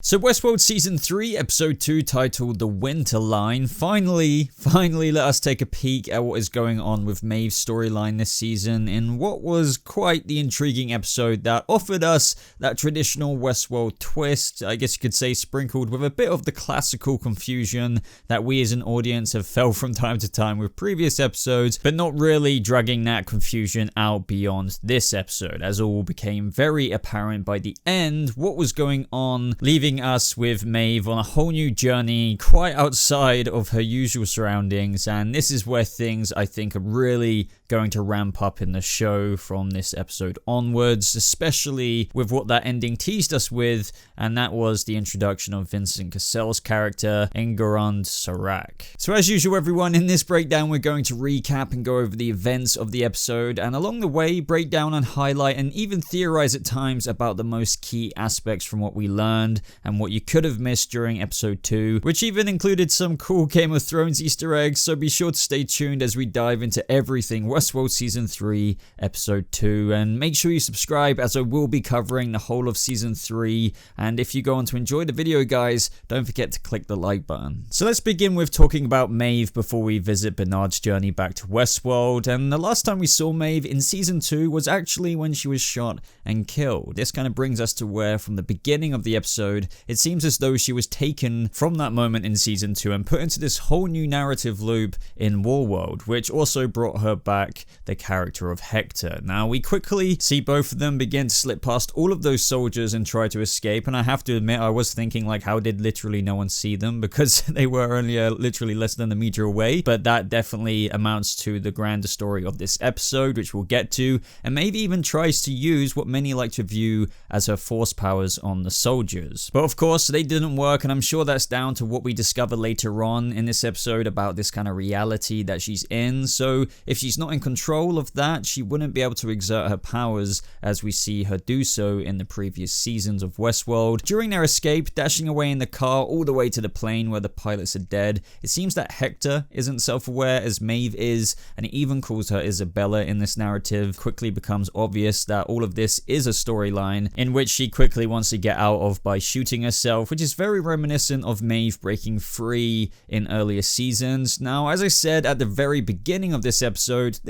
So Westworld Season 3, Episode 2, titled The Winter Line, finally let us take a peek at what is going on with Maeve's storyline this season in what was quite the intriguing episode that offered us that traditional Westworld twist, I guess you could say sprinkled with a bit of the classical confusion that we as an audience have felt from time to time with previous episodes, but not really dragging that confusion out beyond this episode, as all became very apparent by the end what was going on, leaving us with Maeve on a whole new journey quite outside of her usual surroundings. And this is where things, I think, are really going to ramp up in the show from this episode onwards, especially with what that ending teased us with, and that was the introduction of Vincent Cassell's character, Enguerrand Serac. So as usual everyone, in this breakdown we're going to recap and go over the events of the episode, and along the way break down and highlight and even theorize at times about the most key aspects from what we learned and what you could have missed during episode 2, which even included some cool Game of Thrones Easter eggs, so be sure to stay tuned as we dive into everything Westworld Season 3, Episode 2, and make sure you subscribe as I will be covering the whole of Season 3, and if you go on to enjoy the video guys, don't forget to click the like button. So let's begin with talking about Maeve before we visit Bernard's journey back to Westworld, and the last time we saw Maeve in Season 2 was actually when she was shot and killed. This kind of brings us to where from the beginning of the episode, it seems as though she was taken from that moment in Season 2 and put into this whole new narrative loop in Warworld, which also brought her back the character of Hector. Now, we quickly see both of them begin to slip past all of those soldiers and try to escape, and I have to admit, I was thinking, like, how did literally no one see them? Because they were only literally less than a meter away, but that definitely amounts to the grander story of this episode, which we'll get to, and maybe even tries to use what many like to view as her force powers on the soldiers. But of course, they didn't work, and I'm sure that's down to what we discover later on in this episode about this kind of reality that she's in. So if she's not in control of that, she wouldn't be able to exert her powers as we see her do so in the previous seasons of Westworld. During their escape, dashing away in the car all the way to the plane where the pilots are dead, it seems that Hector isn't self-aware as Maeve is, and he even calls her Isabella in this narrative. Quickly becomes obvious that all of this is a storyline in which she quickly wants to get out of by shooting herself, which is very reminiscent of Maeve breaking free in earlier seasons. Now, as I said at the very beginning of this episode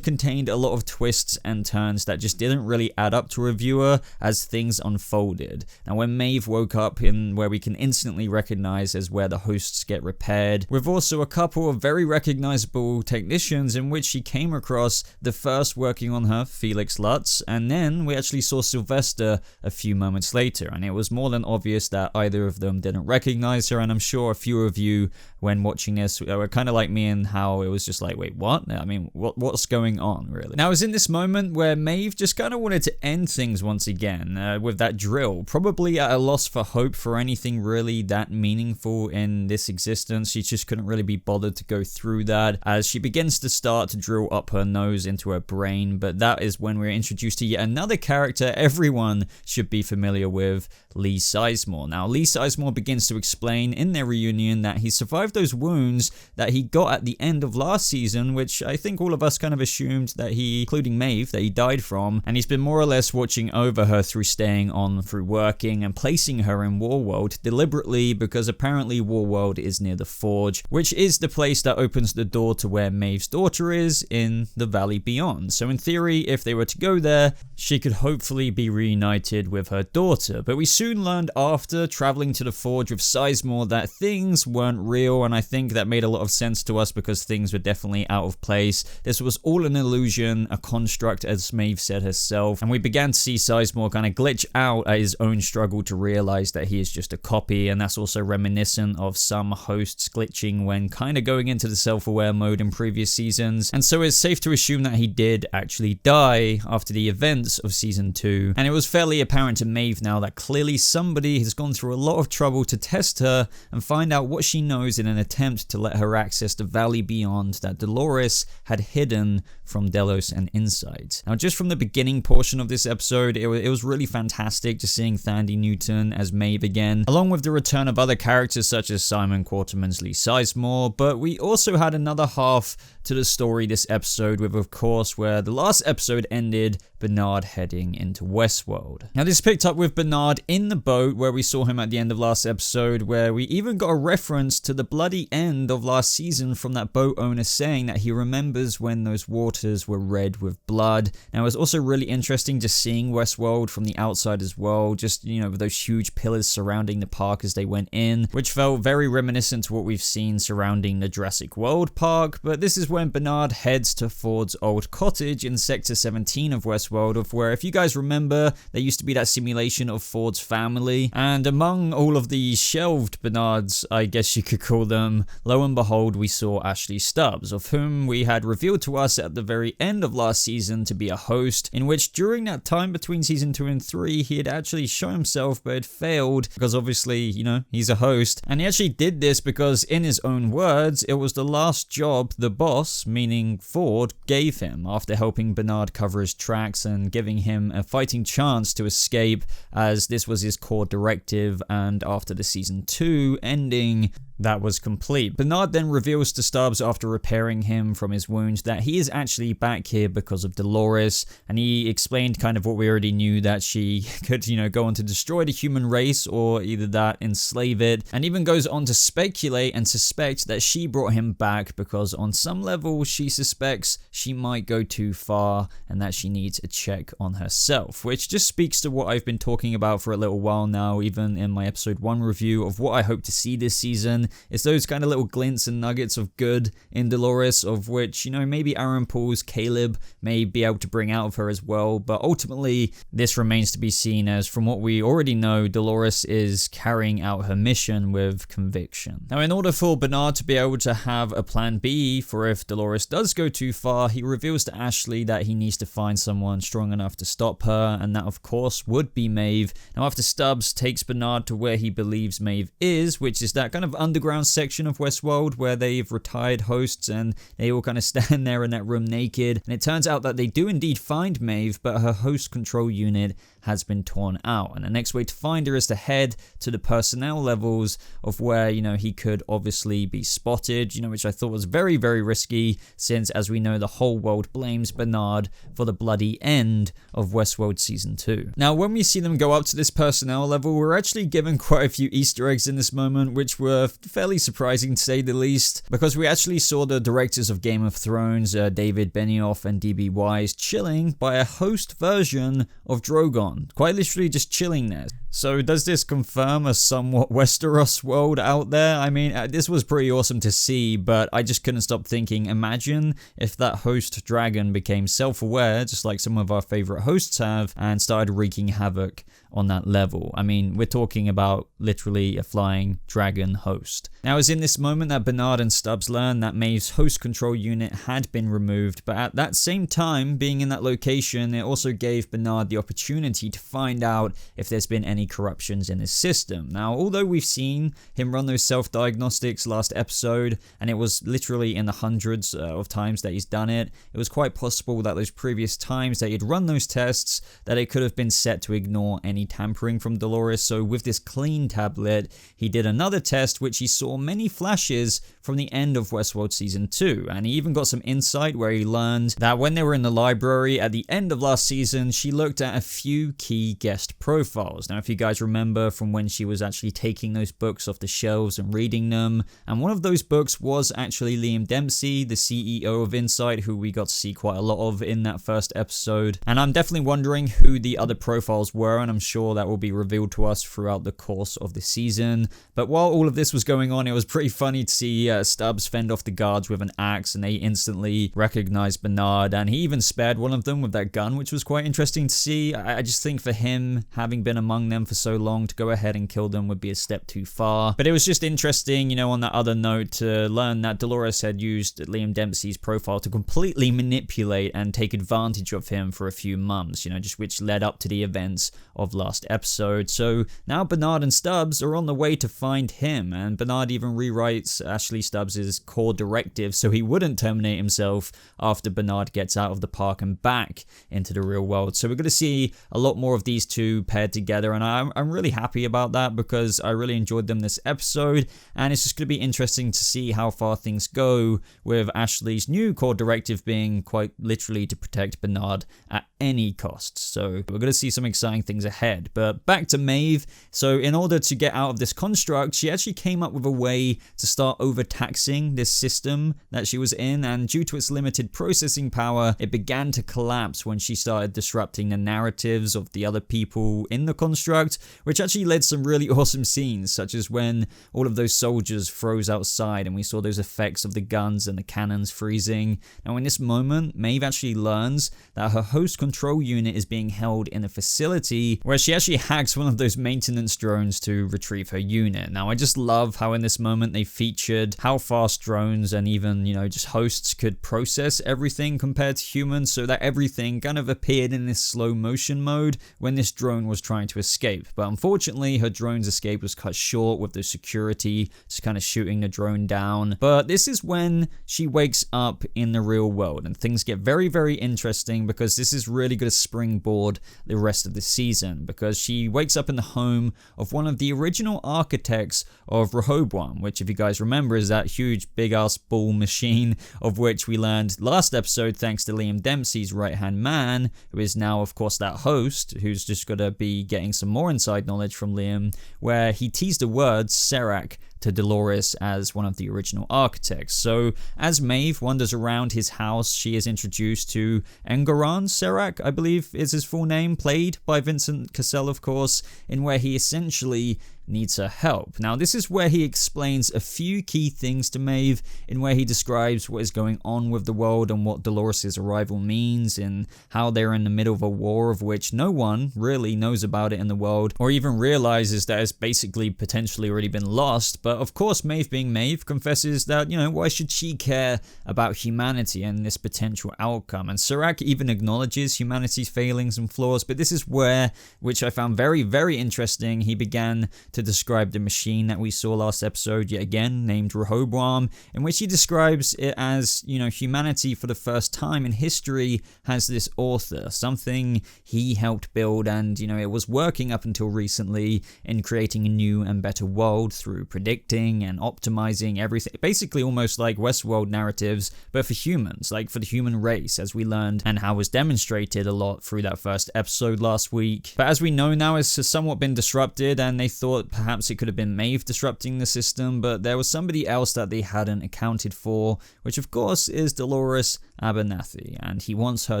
contained a lot of twists and turns that just didn't really add up to a viewer as things unfolded. Now, when Maeve woke up in where we can instantly recognize as where the hosts get repaired, with also a couple of very recognizable technicians in which she came across, the first working on her, Felix Lutz, and then we actually saw Sylvester a few moments later, and it was more than obvious that either of them didn't recognize her, and I'm sure a few of you when watching this were kind of like me in how it was just like, wait, what? I mean, what's going on, really? Now, it was in this moment where Maeve just kind of wanted to end things once again with that drill, probably at a loss for hope for anything really that meaningful in this existence. She just couldn't really be bothered to go through that as she begins to start to drill up her nose into her brain, but that is when we're introduced to yet another character everyone should be familiar with, Lee Sizemore. Now, Lee Sizemore begins to explain in their reunion that he survived those wounds that he got at the end of last season, which I think all of us kind of assumed that he, including Maeve, that he died from, and he's been more or less watching over her through staying on, through working, and placing her in Warworld deliberately because apparently Warworld is near the Forge, which is the place that opens the door to where Maeve's daughter is in the Valley Beyond. So in theory, if they were to go there, she could hopefully be reunited with her daughter. But we soon learned after traveling to the Forge with Sizemore that things weren't real, and I think that made a lot of sense to us because things were definitely out of place. This was all an illusion, a construct, as Maeve said herself, and we began to see Sizemore kind of glitch out at his own struggle to realize that he is just a copy, and that's also reminiscent of some hosts glitching when kind of going into the self-aware mode in previous seasons, and so it's safe to assume that he did actually die after the events of Season 2, and it was fairly apparent to Maeve now that clearly somebody has gone through a lot of trouble to test her and find out what she knows in an attempt to let her access the Valley Beyond that Dolores had hidden from Delos and Insight. Now, just from the beginning portion of this episode, it was really fantastic just seeing Thandie Newton as Maeve again, along with the return of other characters such as Simon Quarterman's Lee Sizemore, but we also had another half to the story this episode with, of course, where the last episode ended Bernard heading into Westworld. Now this picked up with Bernard in the boat where we saw him at the end of last episode, where we even got a reference to the bloody end of last season from that boat owner saying that he remembers when those waters were red with blood. Now it was also really interesting just seeing Westworld from the outside as well, just, you know, with those huge pillars surrounding the park as they went in, which felt very reminiscent to what we've seen surrounding the Jurassic World park. But this is when Bernard heads to Ford's old cottage in Sector 17 of Westworld, of where, if you guys remember, there used to be that simulation of Ford's family, and among all of the shelved Bernards, I guess you could call them, lo and behold, we saw Ashley Stubbs, of whom we had revealed to us at the very end of last season to be a host, in which during that time between season 2 and 3, he had actually shown himself but had failed, because obviously, you know, he's a host, and he actually did this because, in his own words, it was the last job the boss, meaning Ford, gave him after helping Bernard cover his tracks and giving him a fighting chance to escape, as this was his core directive, and after the season 2 ending, that was complete. Bernard then reveals to Stubbs after repairing him from his wounds that he is actually back here because of Dolores, and he explained kind of what we already knew, that she could, you know, go on to destroy the human race or either that, enslave it, and even goes on to speculate and suspect that she brought him back because on some level she suspects she might go too far and that she needs a check on herself, which just speaks to what I've been talking about for a little while now, even in my episode 1 review of what I hope to see this season. It's those kind of little glints and nuggets of good in Dolores, of which, you know, maybe Aaron Paul's Caleb may be able to bring out of her as well, but ultimately this remains to be seen, as from what we already know, Dolores is carrying out her mission with conviction. Now, in order for Bernard to be able to have a plan B for if Dolores does go too far, he reveals to Ashley that he needs to find someone strong enough to stop her, and that of course would be Maeve. Now, after Stubbs takes Bernard to where he believes Maeve is, which is that kind of underground section of Westworld where they've retired hosts and they all kind of stand there in that room naked, and it turns out that they do indeed find Maeve, but her host control unit has been torn out, and the next way to find her is to head to the personnel levels of where, you know, he could obviously be spotted, you know, which I thought was very, very risky, since as we know, the whole world blames Bernard for the bloody end of Westworld season 2. Now, when we see them go up to this personnel level, we're actually given quite a few Easter eggs in this moment, which were fairly surprising to say the least, because we actually saw the directors of Game of Thrones, David Benioff and DB Wise, chilling by a host version of Drogon, quite literally just chilling there. So does this confirm a somewhat Westeros world out there? I mean, this was pretty awesome to see, but I just couldn't stop thinking, imagine if that host dragon became self-aware, just like some of our favorite hosts have, and started wreaking havoc on that level. I mean, we're talking about literally a flying dragon host. Now, it's in this moment that Bernard and Stubbs learn that Maeve's host control unit had been removed, but at that same time, being in that location, it also gave Bernard the opportunity to find out if there's been any corruptions in his system. Now, although we've seen him run those self-diagnostics last episode, and it was literally in the hundreds of times that he's done it, it was quite possible that those previous times that he'd run those tests, that it could have been set to ignore any tampering from Dolores. So with this clean tablet, he did another test which he saw many flashes from the end of Westworld season 2, and he even got some insight where he learned that when they were in the library at the end of last season, she looked at a few key guest profiles. Now, if you guys remember from when she was actually taking those books off the shelves and reading them, and one of those books was actually Liam Dempsey, the CEO of Insight, who we got to see quite a lot of in that first episode, and I'm definitely wondering who the other profiles were, and I'm sure that will be revealed to us throughout the course of the season. But while all of this was going on, it was pretty funny to see Stubbs fend off the guards with an axe, and they instantly recognized Bernard, and he even spared one of them with that gun, which was quite interesting to see. I just think for him, having been among them for so long, to go ahead and kill them would be a step too far. But it was just interesting, you know, on that other note, to learn that Dolores had used Liam Dempsey's profile to completely manipulate and take advantage of him for a few months, you know, just which led up to the events of last episode. So now Bernard and Stubbs are on the way to find him, and Bernard even rewrites Ashley Stubbs' core directive so he wouldn't terminate himself after Bernard gets out of the park and back into the real world. So we're going to see a lot more of these two paired together, and I'm really happy about that because I really enjoyed them this episode, and it's just going to be interesting to see how far things go with Ashley's new core directive being quite literally to protect Bernard at any cost. So we're going to see some exciting things ahead. But back to Maeve. So in order to get out of this construct, she actually came up with a way to start overtaxing this system that she was in, and due to its limited processing power, it began to collapse when she started disrupting the narratives of the other people in the construct, which actually led some really awesome scenes, such as when all of those soldiers froze outside and we saw those effects of the guns and the cannons freezing. Now in this moment, Maeve actually learns that her host control unit is being held in a facility where she actually hacks one of those maintenance drones to retrieve her unit. Now I just love how in this moment they featured how fast drones and even, just hosts could process everything compared to humans, so that everything kind of appeared in this slow motion mode when this drone was trying to escape. But unfortunately, her drone's escape was cut short with the security just kind of shooting the drone down. But this is when she wakes up in the real world, and things get very, very interesting because this is really going to springboard the rest of the season, because she wakes up in the home of one of the original architects of Rehoboam, which, if you guys remember, is that huge big ass ball machine of which we learned last episode thanks to Liam Dempsey's right hand man, who is now of course that host who's just gonna be getting some more inside knowledge from Liam, where he teased the words Serac to Dolores as one of the original architects. So as Maeve wanders around his house, she is introduced to Engoron Serac, I believe is his full name, played by Vincent Cassel of course, in where he essentially needs her help. Now this is where he explains a few key things to Maeve, in where he describes what is going on with the world and what Dolores' arrival means, and how they're in the middle of a war of which no one really knows about it in the world, or even realizes that it's basically potentially already been lost. But of course Maeve, being Maeve, confesses that, why should she care about humanity and this potential outcome? And Serac even acknowledges humanity's failings and flaws, but this is where, which I found very, very interesting, he began to describe the machine that we saw last episode, yet again named Rehoboam, in which he describes it as, humanity for the first time in history has this author, something he helped build, and it was working up until recently in creating a new and better world through predicting and optimizing everything, basically almost like Westworld narratives, but for humans, like for the human race, as we learned and how was demonstrated a lot through that first episode last week. But as we know now, it's somewhat been disrupted, and they thought perhaps it could have been Maeve disrupting the system, but there was somebody else that they hadn't accounted for, which of course is Dolores Abernathy, and he wants her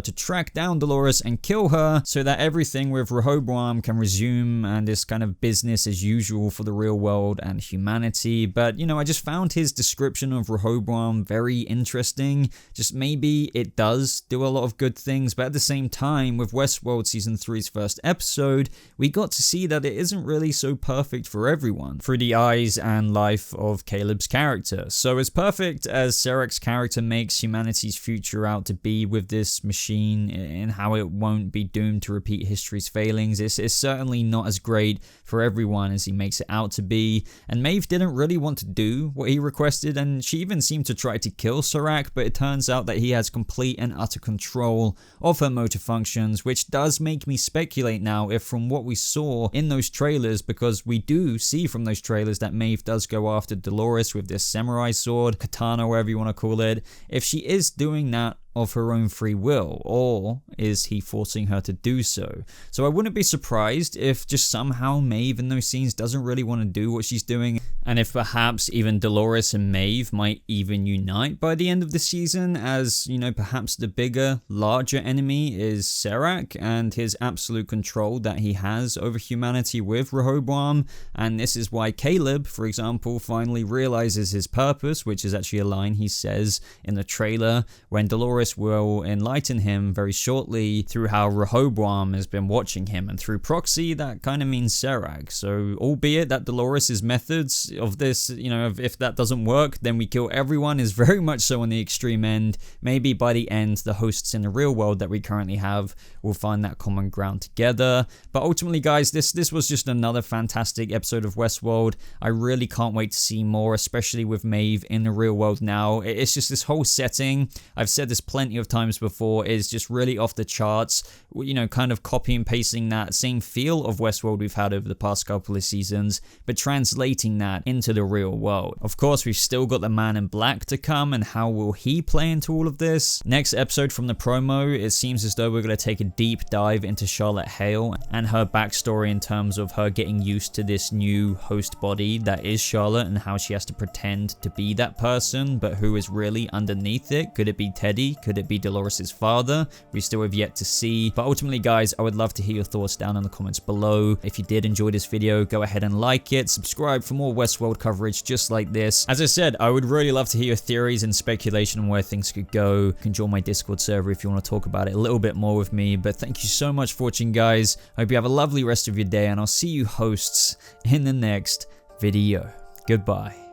to track down Dolores and kill her so that everything with Rehoboam can resume and is kind of business as usual for the real world and humanity. But I just found his description of Rehoboam very interesting. Just maybe it does do a lot of good things, but at the same time, with Westworld Season 3's first episode, we got to see that it isn't really so perfect for everyone through the eyes and life of Caleb's character. So as perfect as Serac's character makes humanity's future out to be with this machine, and how it won't be doomed to repeat history's failings, it's certainly not as great for everyone as he makes it out to be. And Maeve didn't really want to do what he requested, and she even seemed to try to kill Serac, but it turns out that he has complete and utter control of her motor functions, which does make me speculate now if from what we saw in those trailers, because we do see from those trailers that Maeve does go after Dolores with this samurai sword, katana, whatever you want to call it, if she is doing that of her own free will, or is he forcing her to do so? So I wouldn't be surprised if just somehow Maeve in those scenes doesn't really want to do what she's doing, and if perhaps even Dolores and Maeve might even unite by the end of the season, as perhaps the bigger, larger enemy is Serac and his absolute control that he has over humanity with Rehoboam. And this is why Caleb, for example, finally realizes his purpose, which is actually a line he says in the trailer when Dolores will enlighten him very shortly through how Rehoboam has been watching him, and through proxy that kind of means Serac. So albeit that Dolores' methods of this, you know, if that doesn't work, then we kill everyone is very much so on the extreme end. Maybe by the end, the hosts in the real world that we currently have will find that common ground together. But ultimately, guys, this was just another fantastic episode of Westworld. I really can't wait to see more, especially with Maeve in the real world now. It's just this whole setting, I've said this plenty of times before, is just really off the charts. You know, kind of copy and pasting that same feel of Westworld we've had over the past couple of seasons, but translating that into the real world. Of course, we've still got the Man in Black to come, and how will he play into all of this? Next episode from the promo, it seems as though we're going to take a deep dive into Charlotte Hale and her backstory in terms of her getting used to this new host body that is Charlotte, and how she has to pretend to be that person, but who is really underneath it. Could it be Teddy? Could it be Dolores' father? We still have yet to see. But ultimately, guys, I would love to hear your thoughts down in the comments below. If you did enjoy this video, go ahead and like it, subscribe for more Westworld coverage just like this. As I said, I would really love to hear your theories and speculation on where things could go. You can join my Discord server if you want to talk about it a little bit more with me. But thank you so much for watching, guys. I hope you have a lovely rest of your day, and I'll see you hosts in the next video. Goodbye.